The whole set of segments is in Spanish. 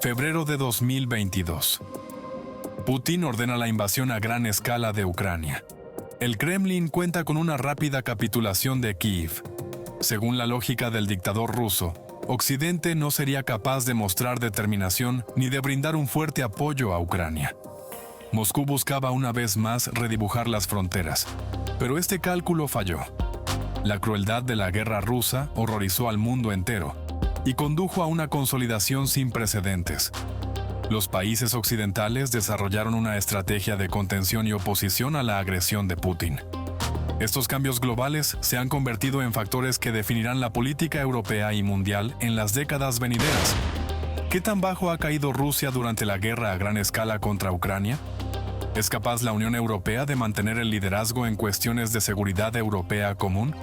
Febrero de 2022. Putin ordena la invasión a gran escala de Ucrania. El Kremlin cuenta con una rápida capitulación de Kiev. Según la lógica del dictador ruso, Occidente no sería capaz de mostrar determinación ni de brindar un fuerte apoyo a Ucrania. Moscú buscaba una vez más redibujar las fronteras, pero este cálculo falló. La crueldad de la guerra rusa horrorizó al mundo entero y condujo a una consolidación sin precedentes. Los países occidentales desarrollaron una estrategia de contención y oposición a la agresión de Putin. Estos cambios globales se han convertido en factores que definirán la política europea y mundial en las décadas venideras. ¿Qué tan bajo ha caído Rusia durante la guerra a gran escala contra Ucrania? ¿Es capaz la Unión Europea de mantener el liderazgo en cuestiones de seguridad europea común?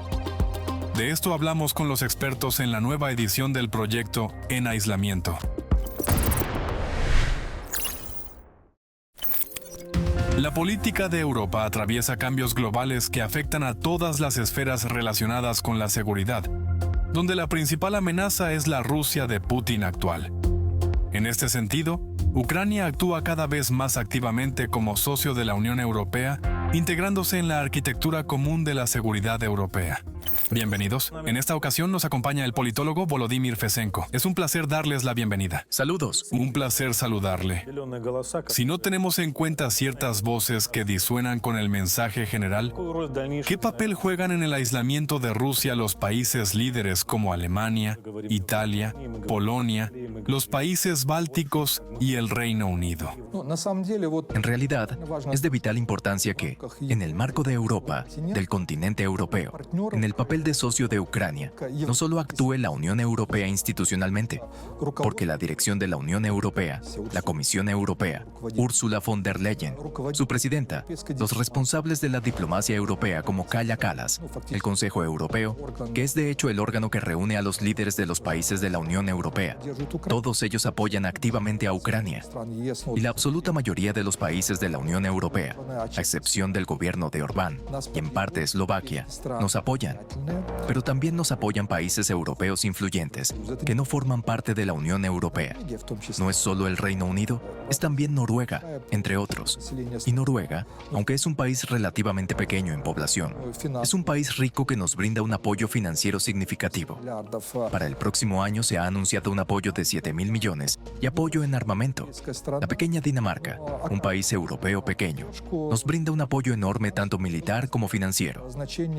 De esto hablamos con los expertos en la nueva edición del proyecto En Aislamiento. La política de Europa atraviesa cambios globales que afectan a todas las esferas relacionadas con la seguridad, donde la principal amenaza es la Rusia de Putin actual. En este sentido, Ucrania actúa cada vez más activamente como socio de la Unión Europea, integrándose en la arquitectura común de la seguridad europea. Bienvenidos. En esta ocasión nos acompaña el politólogo Volodymyr Fesenko. Es un placer darles la bienvenida. Saludos. Un placer saludarle. Si no tenemos en cuenta ciertas voces que disuenan con el mensaje general, ¿qué papel juegan en el aislamiento de Rusia los países líderes como Alemania, Italia, Polonia, los países bálticos y el Reino Unido? En realidad, es de vital importancia que, en el marco de Europa, del continente europeo, en el papel de socio de Ucrania, no solo actúe la Unión Europea institucionalmente, porque la dirección de la Unión Europea, la Comisión Europea, Ursula von der Leyen, su presidenta, los responsables de la diplomacia europea como Kaja Kallas, el Consejo Europeo, que es de hecho el órgano que reúne a los líderes de los países de la Unión Europea, todos ellos apoyan activamente a Ucrania. Y la absoluta mayoría de los países de la Unión Europea, a excepción del gobierno de Orbán y en parte Eslovaquia, nos apoyan. Pero también nos apoyan países europeos influyentes que no forman parte de la Unión Europea. No es solo el Reino Unido, es también Noruega, entre otros. Y Noruega, aunque es un país relativamente pequeño en población, es un país rico que nos brinda un apoyo financiero significativo. Para el próximo año se ha anunciado un apoyo de 7.000 millones y apoyo en armamento. La pequeña Dinamarca, un país europeo pequeño, nos brinda un apoyo enorme tanto militar como financiero.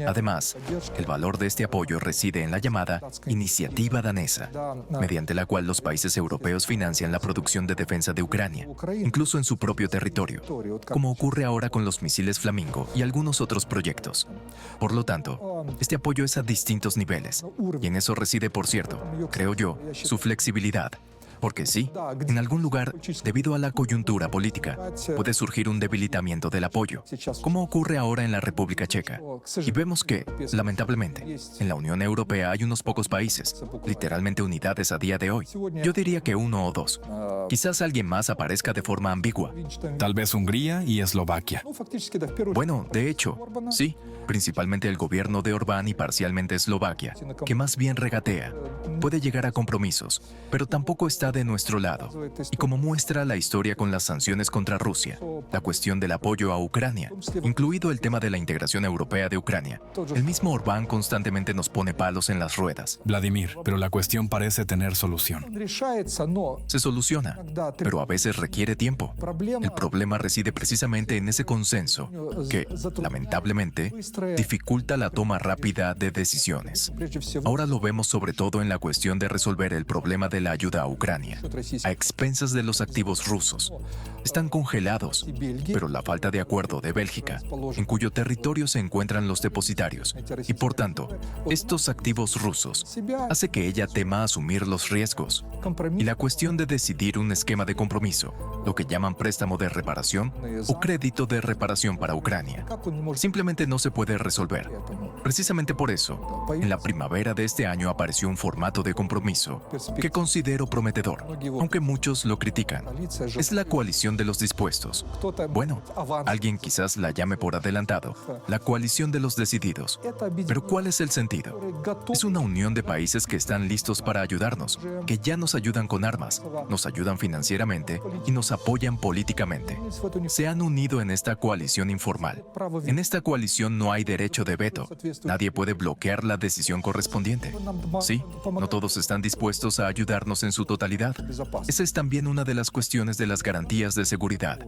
Además, el valor de este apoyo reside en la llamada Iniciativa Danesa, mediante la cual los países europeos financian la producción de defensa de Ucrania, incluso en su propio territorio, como ocurre ahora con los misiles Flamingo y algunos otros proyectos. Por lo tanto, este apoyo es a distintos niveles, y en eso reside, por cierto, creo yo, su flexibilidad. Porque sí, en algún lugar, debido a la coyuntura política, puede surgir un debilitamiento del apoyo, como ocurre ahora en la República Checa. Y vemos que, lamentablemente, en la Unión Europea hay unos pocos países, literalmente unidades a día de hoy. Yo diría que uno o dos. Quizás alguien más aparezca de forma ambigua. Tal vez Hungría y Eslovaquia. Bueno, de hecho, sí, principalmente el gobierno de Orbán y parcialmente Eslovaquia, que más bien regatea, puede llegar a compromisos, pero tampoco está de nuestro lado. Y como muestra la historia con las sanciones contra Rusia, la cuestión del apoyo a Ucrania, incluido el tema de la integración europea de Ucrania, el mismo Orbán constantemente nos pone palos en las ruedas. Vladimir, pero la cuestión parece tener solución. Se soluciona, pero a veces requiere tiempo. El problema reside precisamente en ese consenso que, lamentablemente, dificulta la toma rápida de decisiones. Ahora lo vemos sobre todo en la cuestión de resolver el problema de la ayuda a Ucrania, a expensas de los activos rusos. Están congelados, pero la falta de acuerdo de Bélgica, en cuyo territorio se encuentran los depositarios, y por tanto, estos activos rusos, hace que ella tema asumir los riesgos. Y la cuestión de decidir un esquema de compromiso, lo que llaman préstamo de reparación o crédito de reparación para Ucrania, simplemente no se puede puede resolver. Precisamente por eso, en la primavera de este año apareció un formato de compromiso que considero prometedor, aunque muchos lo critican. Es la coalición de los dispuestos. Bueno, alguien quizás la llame por adelantado, la coalición de los decididos. Pero ¿cuál es el sentido? Es una unión de países que están listos para ayudarnos, que ya nos ayudan con armas, nos ayudan financieramente y nos apoyan políticamente. Se han unido en esta coalición informal. En esta coalición no hay derecho de veto. Nadie puede bloquear la decisión correspondiente. Sí, no todos están dispuestos a ayudarnos en su totalidad. Esa es también una de las cuestiones de las garantías de seguridad.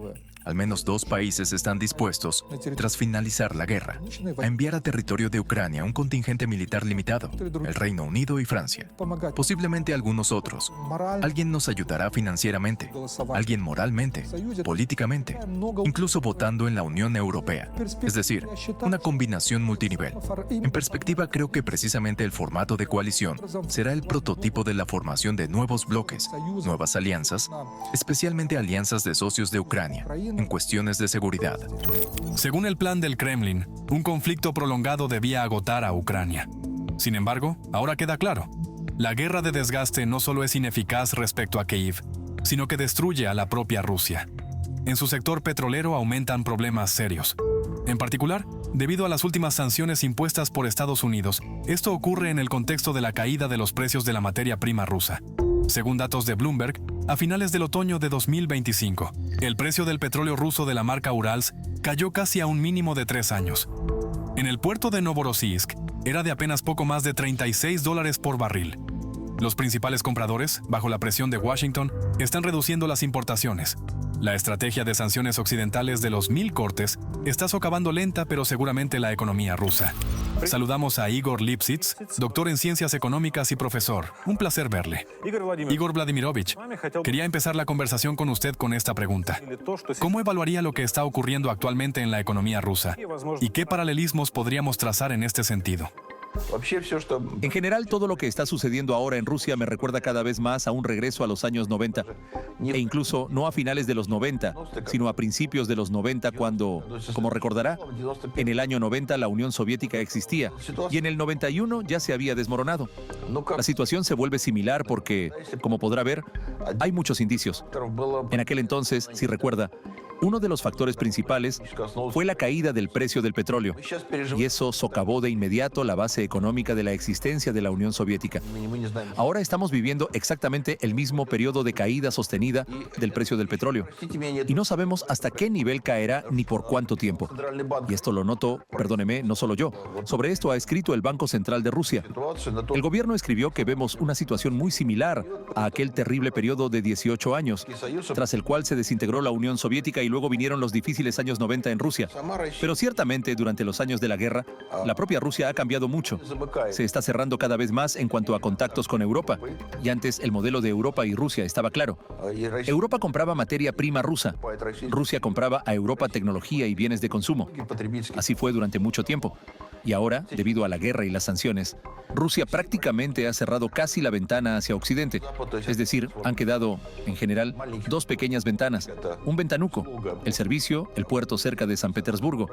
Al menos 2 países están dispuestos, tras finalizar la guerra, a enviar a territorio de Ucrania un contingente militar limitado, el Reino Unido y Francia. Posiblemente algunos otros. Alguien nos ayudará financieramente, alguien moralmente, políticamente, incluso votando en la Unión Europea. Es decir, una combinación multinivel. En perspectiva, creo que precisamente el formato de coalición será el prototipo de la formación de nuevos bloques, nuevas alianzas, especialmente alianzas de socios de Ucrania, en cuestiones de seguridad. Según el plan del Kremlin, un conflicto prolongado debía agotar a Ucrania. Sin embargo, ahora queda claro, la guerra de desgaste no solo es ineficaz respecto a Kiev, sino que destruye a la propia Rusia. En su sector petrolero aumentan problemas serios. En particular, debido a las últimas sanciones impuestas por Estados Unidos, esto ocurre en el contexto de la caída de los precios de la materia prima rusa. Según datos de Bloomberg, a finales del otoño de 2025, el precio del petróleo ruso de la marca Urals cayó casi a un mínimo de 3 años. En el puerto de Novorossiysk, era de apenas poco más de $36 por barril. Los principales compradores, bajo la presión de Washington, están reduciendo las importaciones. La estrategia de sanciones occidentales de los 1000 cortes está socavando lenta pero seguramente la economía rusa. Saludamos a Igor Lipsitz, doctor en Ciencias Económicas y profesor. Un placer verle. Igor Vladimirovich, quería empezar la conversación con usted con esta pregunta. ¿Cómo evaluaría lo que está ocurriendo actualmente en la economía rusa? ¿Y qué paralelismos podríamos trazar en este sentido? En general, todo lo que está sucediendo ahora en Rusia me recuerda cada vez más a un regreso a los años 90. E incluso no a finales de los 90, sino a principios de los 90 cuando, como recordará, en el año 90 la Unión Soviética existía y en el 91 ya se había desmoronado. La situación se vuelve similar porque, como podrá ver, hay muchos indicios. En aquel entonces, si recuerda, uno de los factores principales fue la caída del precio del petróleo, y eso socavó de inmediato la base económica de la existencia de la Unión Soviética. Ahora estamos viviendo exactamente el mismo periodo de caída sostenida del precio del petróleo, y no sabemos hasta qué nivel caerá ni por cuánto tiempo. Y esto lo noto, perdóneme, no solo yo. Sobre esto ha escrito el Banco Central de Rusia. El gobierno escribió que vemos una situación muy similar a aquel terrible periodo de 18 años, tras el cual se desintegró la Unión Soviética y luego vinieron los difíciles años 90 en Rusia. Pero ciertamente, durante los años de la guerra, la propia Rusia ha cambiado mucho. Se está cerrando cada vez más en cuanto a contactos con Europa. Y antes el modelo de Europa y Rusia estaba claro. Europa compraba materia prima rusa. Rusia compraba a Europa tecnología y bienes de consumo. Así fue durante mucho tiempo. Y ahora, debido a la guerra y las sanciones, Rusia prácticamente ha cerrado casi la ventana hacia Occidente. Es decir, han quedado, en general, 2 pequeñas ventanas. Un ventanuco, el servicio, el puerto cerca de San Petersburgo.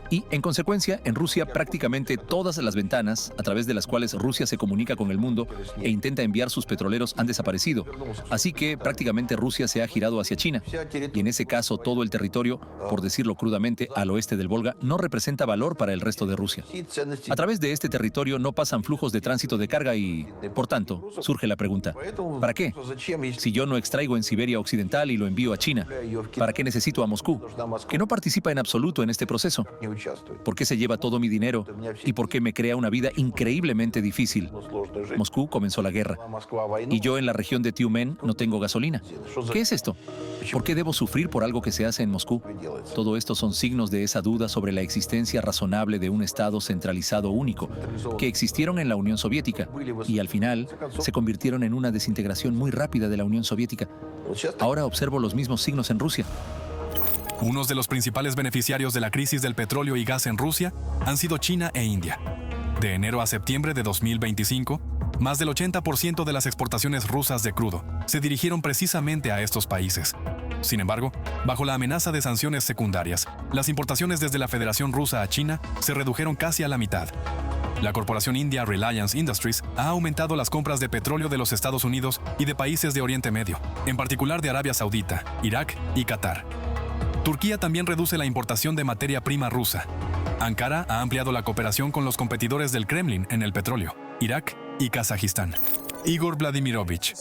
Y, en consecuencia, en Rusia prácticamente todas las ventanas a través de las cuales Rusia se comunica con el mundo e intenta enviar sus petroleros han desaparecido. Así que prácticamente Rusia se ha girado hacia China. Y en ese caso todo el territorio, por decirlo crudamente, al oeste del Volga, no representa valor para el resto de Rusia. A través de este territorio no pasan flujos de tránsito de carga y, por tanto, surge la pregunta, ¿para qué? Si yo no extraigo en Siberia Occidental y lo envío a China, ¿para qué necesito a Moscú, que no participa en absoluto en este proceso? ¿Por qué se lleva todo mi dinero y por qué me crea una vida increíblemente difícil? Moscú comenzó la guerra y yo en la región de Tiumen no tengo gasolina. ¿Qué es esto? ¿Por qué debo sufrir por algo que se hace en Moscú? Todo esto son signos de esa duda sobre la existencia razonable de un Estado centralizado único, que existieron en la Unión Soviética y al final se convirtieron en una desintegración muy rápida de la Unión Soviética. Ahora observo los mismos signos en Rusia. Unos de los principales beneficiarios de la crisis del petróleo y gas en Rusia han sido China e India. De enero a septiembre de 2025, más del 80% de las exportaciones rusas de crudo se dirigieron precisamente a estos países. Sin embargo, bajo la amenaza de sanciones secundarias, las importaciones desde la Federación Rusa a China se redujeron casi a la mitad. La corporación india Reliance Industries ha aumentado las compras de petróleo de los Estados Unidos y de países de Oriente Medio, en particular de Arabia Saudita, Irak y Qatar. Turquía también reduce la importación de materia prima rusa. Ankara ha ampliado la cooperación con los competidores del Kremlin en el petróleo, Irak y Kazajistán. Igor Vladimirovich.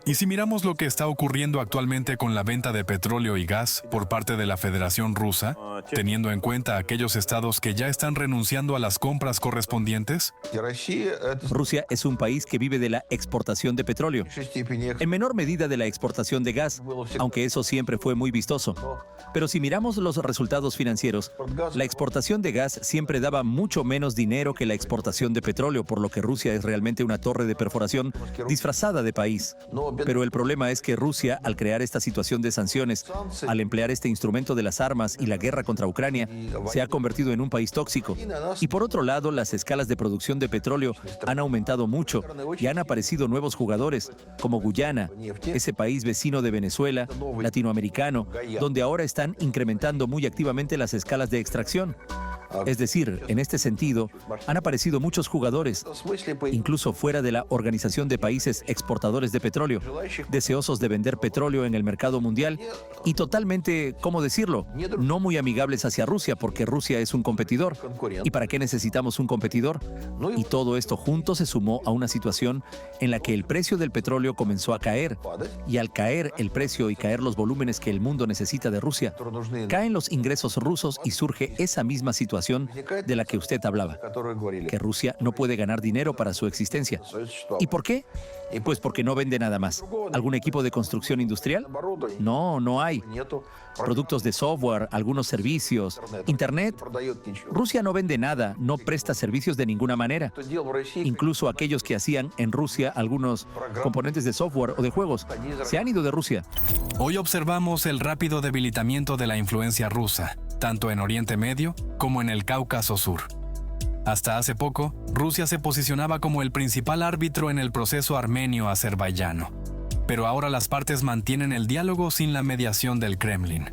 Y si miramos lo que está ocurriendo actualmente con la venta de petróleo y gas por parte de la Federación Rusa, teniendo en cuenta aquellos estados que ya están renunciando a las compras correspondientes, Rusia es un país que vive de la exportación de petróleo, en menor medida de la exportación de gas, aunque eso siempre fue muy vistoso. Pero si miramos los resultados financieros, la exportación de gas siempre daba mucho menos dinero que la exportación de petróleo, por lo que Rusia es realmente una torre de perforación disfrazada de país. Pero el problema es que Rusia, al crear esta situación de sanciones, al emplear este instrumento de las armas y la guerra contra Ucrania, se ha convertido en un país tóxico. Y por otro lado, las escalas de producción de petróleo han aumentado mucho y han aparecido nuevos jugadores, como Guyana, ese país vecino de Venezuela, latinoamericano, donde ahora están incrementando muy activamente las escalas de extracción. Es decir, en este sentido, han aparecido muchos jugadores, incluso fuera de la Organización de Países Exportadores de Petróleo, deseosos de vender petróleo en el mercado mundial y totalmente, ¿cómo decirlo?, no muy amigables hacia Rusia, porque Rusia es un competidor. ¿Y para qué necesitamos un competidor? Y todo esto junto se sumó a una situación en la que el precio del petróleo comenzó a caer, y al caer el precio y caer los volúmenes que el mundo necesita de Rusia, caen los ingresos rusos y surge esa misma situación de la que usted hablaba, que Rusia no puede ganar dinero para su existencia. ¿Y por qué? Pues porque no vende nada más. ¿Algún equipo de construcción industrial? No, no hay. Productos de software, algunos servicios, Internet. Rusia no vende nada, no presta servicios de ninguna manera. Incluso aquellos que hacían en Rusia algunos componentes de software o de juegos se han ido de Rusia. Hoy observamos el rápido debilitamiento de la influencia rusa, tanto en Oriente Medio como en el Cáucaso Sur. Hasta hace poco, Rusia se posicionaba como el principal árbitro en el proceso armenio-azerbaiyano. Pero ahora las partes mantienen el diálogo sin la mediación del Kremlin.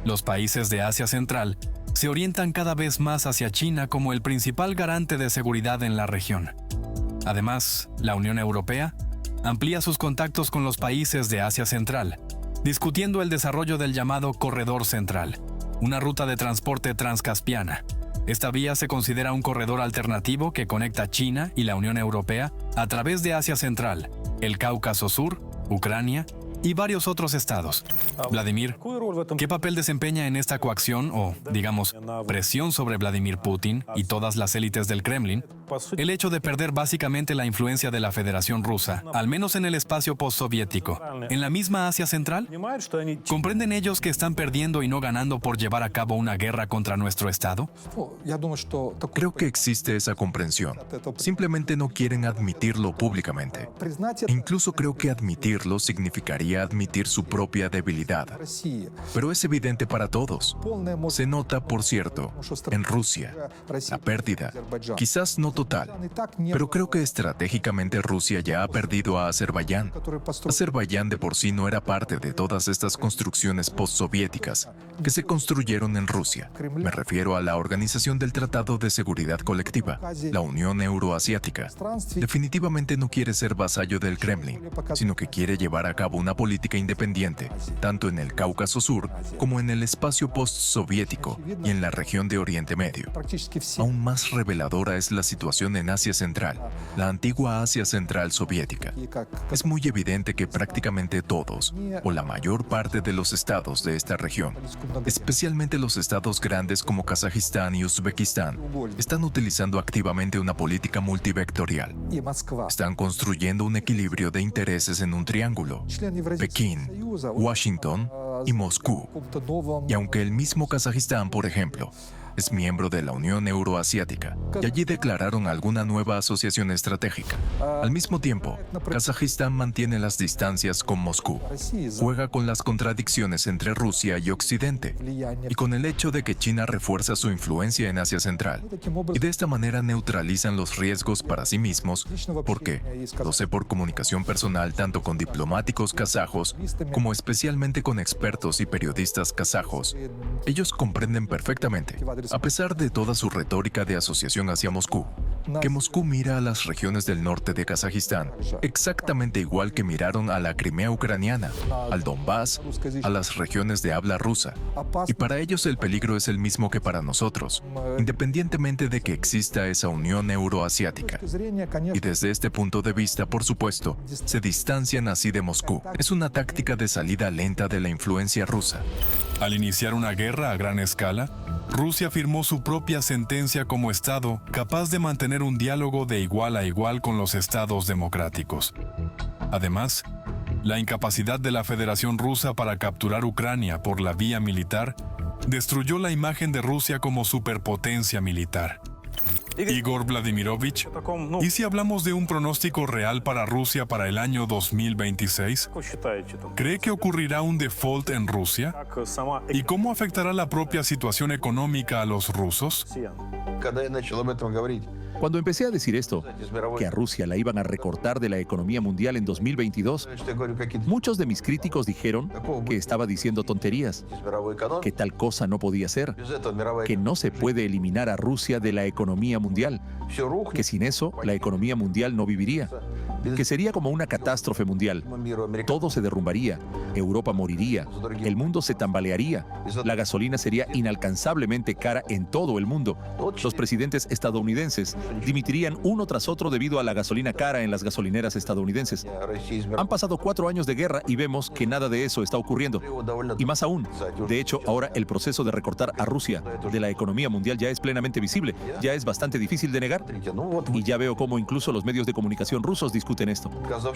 Los países de Asia Central se orientan cada vez más hacia China como el principal garante de seguridad en la región. Además, la Unión Europea amplía sus contactos con los países de Asia Central, discutiendo el desarrollo del llamado Corredor Central, una ruta de transporte transcaspiana. Esta vía se considera un corredor alternativo que conecta China y la Unión Europea a través de Asia Central, el Cáucaso Sur, Ucrania y varios otros estados. Vladimir, ¿qué papel desempeña en esta coacción o, digamos, presión sobre Vladimir Putin y todas las élites del Kremlin el hecho de perder básicamente la influencia de la Federación Rusa, al menos en el espacio postsoviético, en la misma Asia Central? ¿Comprenden ellos que están perdiendo y no ganando por llevar a cabo una guerra contra nuestro Estado? Creo que existe esa comprensión. Simplemente no quieren admitirlo públicamente. E incluso creo que admitirlo significaría admitir su propia debilidad. Pero es evidente para todos. Se nota, por cierto, en Rusia, la pérdida, quizás no total, pero creo que estratégicamente Rusia ya ha perdido a Azerbaiyán. Azerbaiyán de por sí no era parte de todas estas construcciones postsoviéticas que se construyeron en Rusia. Me refiero a la Organización del Tratado de Seguridad Colectiva, la Unión Euroasiática. Definitivamente no quiere ser vasallo del Kremlin, sino que quiere llevar a cabo una política independiente, tanto en el Cáucaso Sur como en el espacio postsoviético y en la región de Oriente Medio. Aún más reveladora es la situación en Asia Central, la antigua Asia Central soviética. Es muy evidente que prácticamente todos, o la mayor parte de los estados de esta región, especialmente los estados grandes como Kazajistán y Uzbekistán, están utilizando activamente una política multivectorial. Están construyendo un equilibrio de intereses en un triángulo: Pekín, Washington y Moscú. Y aunque el mismo Kazajistán, por ejemplo, es miembro de la Unión Euroasiática y allí declararon alguna nueva asociación estratégica. Al mismo tiempo, Kazajistán mantiene las distancias con Moscú, juega con las contradicciones entre Rusia y Occidente y con el hecho de que China refuerza su influencia en Asia Central y de esta manera neutralizan los riesgos para sí mismos porque, lo sé por comunicación personal tanto con diplomáticos kazajos como especialmente con expertos y periodistas kazajos, ellos comprenden perfectamente, a pesar de toda su retórica de asociación hacia Moscú, que Moscú mira a las regiones del norte de Kazajistán exactamente igual que miraron a la Crimea ucraniana, al Donbass, a las regiones de habla rusa. Y para ellos el peligro es el mismo que para nosotros, independientemente de que exista esa unión euroasiática. Y desde este punto de vista, por supuesto, se distancian así de Moscú. Es una táctica de salida lenta de la influencia rusa. Al iniciar una guerra a gran escala, Rusia firmó su propia sentencia como Estado capaz de mantener un diálogo de igual a igual con los estados democráticos. Además, la incapacidad de la Federación Rusa para capturar Ucrania por la vía militar destruyó la imagen de Rusia como superpotencia militar. Igor Vladimirovich, ¿y si hablamos de un pronóstico real para Rusia para el año 2026? ¿Cree que ocurrirá un default en Rusia? ¿Y cómo afectará la propia situación económica a los rusos? Cuando empecé a decir esto, que a Rusia la iban a recortar de la economía mundial en 2022, muchos de mis críticos dijeron que estaba diciendo tonterías, que tal cosa no podía ser, que no se puede eliminar a Rusia de la economía mundial, que sin eso la economía mundial no viviría, que sería como una catástrofe mundial. Todo se derrumbaría, Europa moriría, el mundo se tambalearía, la gasolina sería inalcanzablemente cara en todo el mundo. Los presidentes estadounidenses dimitirían uno tras otro debido a la gasolina cara en las gasolineras estadounidenses. Han pasado 4 años de guerra y vemos que nada de eso está ocurriendo. Y más aún, de hecho, ahora el proceso de recortar a Rusia de la economía mundial ya es plenamente visible, ya es bastante difícil de negar. Y ya veo cómo incluso los medios de comunicación rusos discuten esto.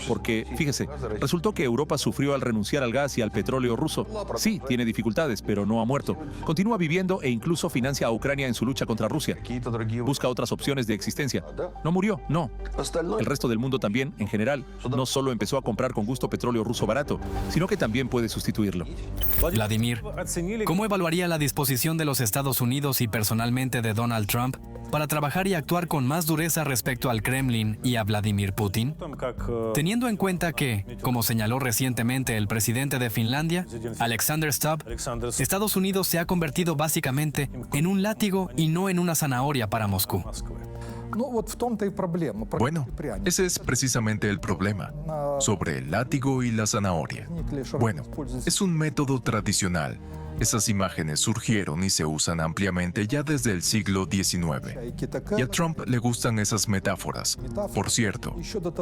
Porque, fíjese, resultó que Europa sufrió al renunciar al gas y al petróleo ruso. Sí, tiene dificultades, pero no ha muerto. Continúa viviendo e incluso financia a Ucrania en su lucha contra Rusia. Busca otras opciones de existencia. No murió, no. El resto del mundo también, en general, no solo empezó a comprar con gusto petróleo ruso barato, sino que también puede sustituirlo. Vladimir, ¿cómo evaluaría la disposición de los Estados Unidos y personalmente de Donald Trump para trabajar y actuar con más dureza respecto al Kremlin y a Vladimir Putin? Teniendo en cuenta que, como señaló recientemente el presidente de Finlandia, Alexander Stubb, Estados Unidos se ha convertido básicamente en un látigo y no en una zanahoria para Moscú. Bueno, ese es precisamente el problema, sobre el látigo y la zanahoria. Bueno, es un método tradicional. Esas imágenes surgieron y se usan ampliamente ya desde el siglo XIX. Y a Trump le gustan esas metáforas. Por cierto,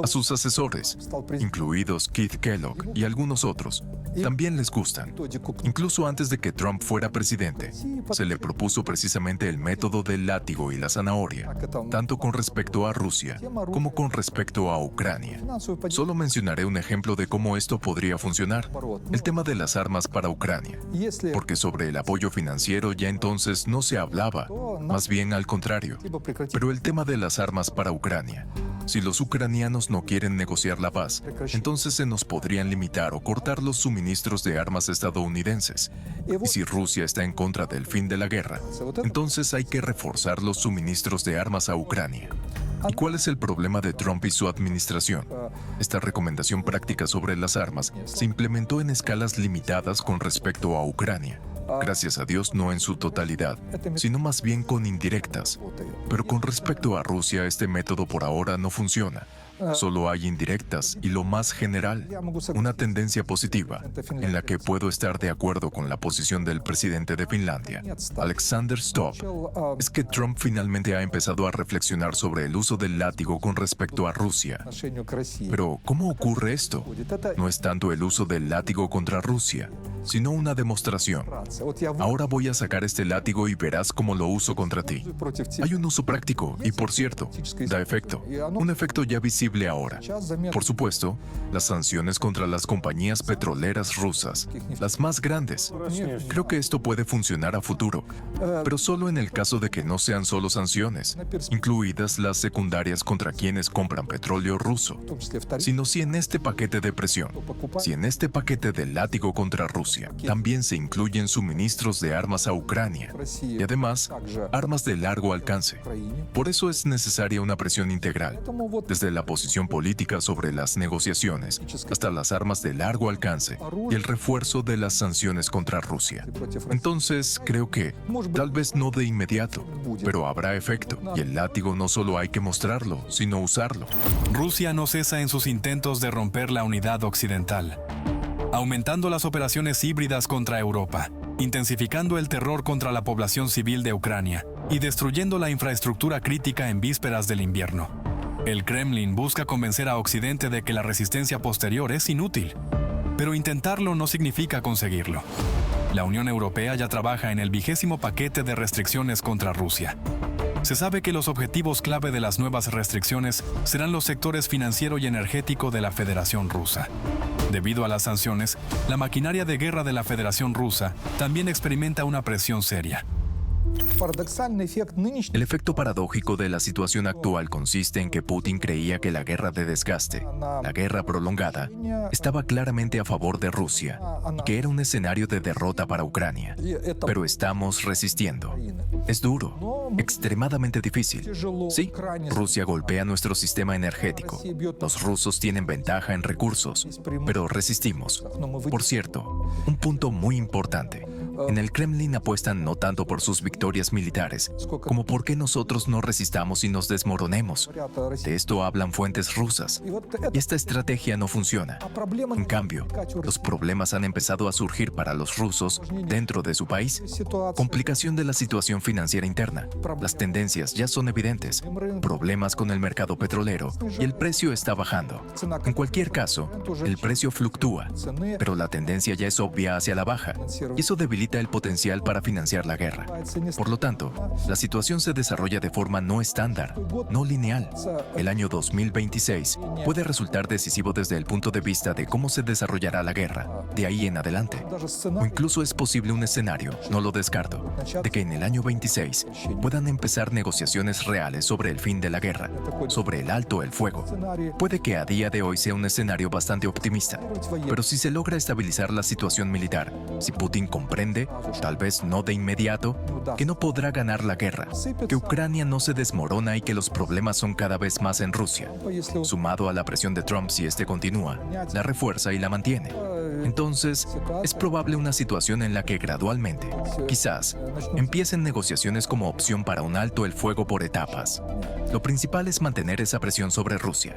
a sus asesores, incluidos Keith Kellogg y algunos otros, también les gustan. Incluso antes de que Trump fuera presidente, se le propuso precisamente el método del látigo y la zanahoria, tanto con respecto a Rusia como con respecto a Ucrania. Solo mencionaré un ejemplo de cómo esto podría funcionar, el tema de las armas para Ucrania. Porque sobre el apoyo financiero ya entonces no se hablaba, más bien al contrario. Pero el tema de las armas para Ucrania, si los ucranianos no quieren negociar la paz, entonces se nos podrían limitar o cortar los suministros de armas estadounidenses. Y si Rusia está en contra del fin de la guerra, entonces hay que reforzar los suministros de armas a Ucrania. ¿Y cuál es el problema de Trump y su administración? Esta recomendación práctica sobre las armas se implementó en escalas limitadas con respecto a Ucrania. Gracias a Dios no en su totalidad, sino más bien con indirectas. Pero con respecto a Rusia este método por ahora no funciona. Solo hay indirectas y lo más general, una tendencia positiva, en la que puedo estar de acuerdo con la posición del presidente de Finlandia, Alexander Stubb, es que Trump finalmente ha empezado a reflexionar sobre el uso del látigo con respecto a Rusia. Pero, ¿cómo ocurre esto? No es tanto el uso del látigo contra Rusia, sino una demostración. Ahora voy a sacar este látigo y verás cómo lo uso contra ti. Hay un uso práctico y, por cierto, da efecto. Un efecto ya visible ahora. Por supuesto, las sanciones contra las compañías petroleras rusas, las más grandes. Creo que esto puede funcionar a futuro, pero solo en el caso de que no sean solo sanciones, incluidas las secundarias contra quienes compran petróleo ruso, sino si en este paquete de presión, si en este paquete de látigo contra Rusia, también se incluyen suministros de armas a Ucrania y además armas de largo alcance. Por eso es necesaria una presión integral, desde la posición política sobre las negociaciones hasta las armas de largo alcance y el refuerzo de las sanciones contra Rusia. Entonces, creo que, tal vez no de inmediato, pero habrá efecto, y el látigo no solo hay que mostrarlo, sino usarlo. Rusia no cesa en sus intentos de romper la unidad occidental, aumentando las operaciones híbridas contra Europa, intensificando el terror contra la población civil de Ucrania y destruyendo la infraestructura crítica en vísperas del invierno. El Kremlin busca convencer a Occidente de que la resistencia posterior es inútil, pero intentarlo no significa conseguirlo. La Unión Europea ya trabaja en el 20º paquete de restricciones contra Rusia. Se sabe que los objetivos clave de las nuevas restricciones serán los sectores financiero y energético de la Federación Rusa. Debido a las sanciones, la maquinaria de guerra de la Federación Rusa también experimenta una presión seria. El efecto paradójico de la situación actual consiste en que Putin creía que la guerra de desgaste, la guerra prolongada, estaba claramente a favor de Rusia y que era un escenario de derrota para Ucrania. Pero estamos resistiendo. Es duro, extremadamente difícil. Sí, Rusia golpea nuestro sistema energético. Los rusos tienen ventaja en recursos, pero resistimos. Por cierto, un punto muy importante. En el Kremlin apuestan no tanto por sus victorias militares, como por qué nosotros no resistamos y nos desmoronemos. De esto hablan fuentes rusas. Y esta estrategia no funciona. En cambio, los problemas han empezado a surgir para los rusos dentro de su país. Complicación de la situación financiera interna. Las tendencias ya son evidentes. Problemas con el mercado petrolero y el precio está bajando. En cualquier caso, el precio fluctúa, pero la tendencia ya es obvia hacia la baja. Y eso debilita el potencial para financiar la guerra. Por lo tanto, la situación se desarrolla de forma no estándar, no lineal. El año 2026 puede resultar decisivo desde el punto de vista de cómo se desarrollará la guerra, de ahí en adelante. O incluso es posible un escenario, no lo descarto, de que en el año 26 puedan empezar negociaciones reales sobre el fin de la guerra, sobre el alto el fuego. Puede que a día de hoy sea un escenario bastante optimista, pero si se logra estabilizar la situación militar, si Putin comprende, tal vez no de inmediato, que no podrá ganar la guerra, que Ucrania no se desmorona y que los problemas son cada vez más en Rusia, sumado a la presión de Trump si este continúa, la refuerza y la mantiene. Entonces, es probable una situación en la que gradualmente, quizás, empiecen negociaciones como opción para un alto el fuego por etapas. Lo principal es mantener esa presión sobre Rusia.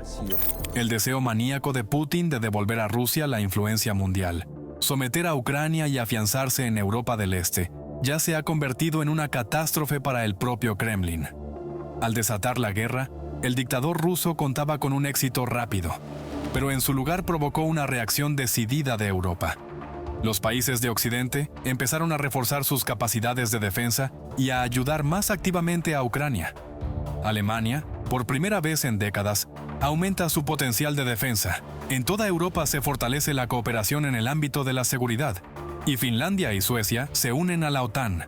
El deseo maníaco de Putin de devolver a Rusia la influencia mundial, someter a Ucrania y afianzarse en Europa del Este, ya se ha convertido en una catástrofe para el propio Kremlin. Al desatar la guerra, el dictador ruso contaba con un éxito rápido, pero en su lugar provocó una reacción decidida de Europa. Los países de Occidente empezaron a reforzar sus capacidades de defensa y a ayudar más activamente a Ucrania. Alemania, por primera vez en décadas, aumenta su potencial de defensa. En toda Europa se fortalece la cooperación en el ámbito de la seguridad, y Finlandia y Suecia se unen a la OTAN.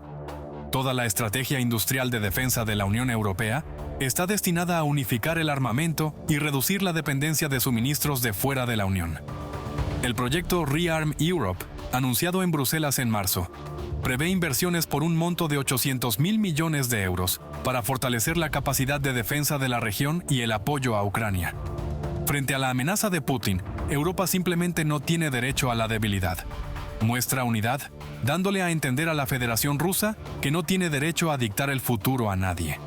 Toda la estrategia industrial de defensa de la Unión Europea está destinada a unificar el armamento y reducir la dependencia de suministros de fuera de la Unión. El proyecto ReArm Europe, anunciado en Bruselas en marzo, prevé inversiones por un monto de 800.000 millones de euros para fortalecer la capacidad de defensa de la región y el apoyo a Ucrania. Frente a la amenaza de Putin, Europa simplemente no tiene derecho a la debilidad. Muestra unidad, dándole a entender a la Federación Rusa que no tiene derecho a dictar el futuro a nadie.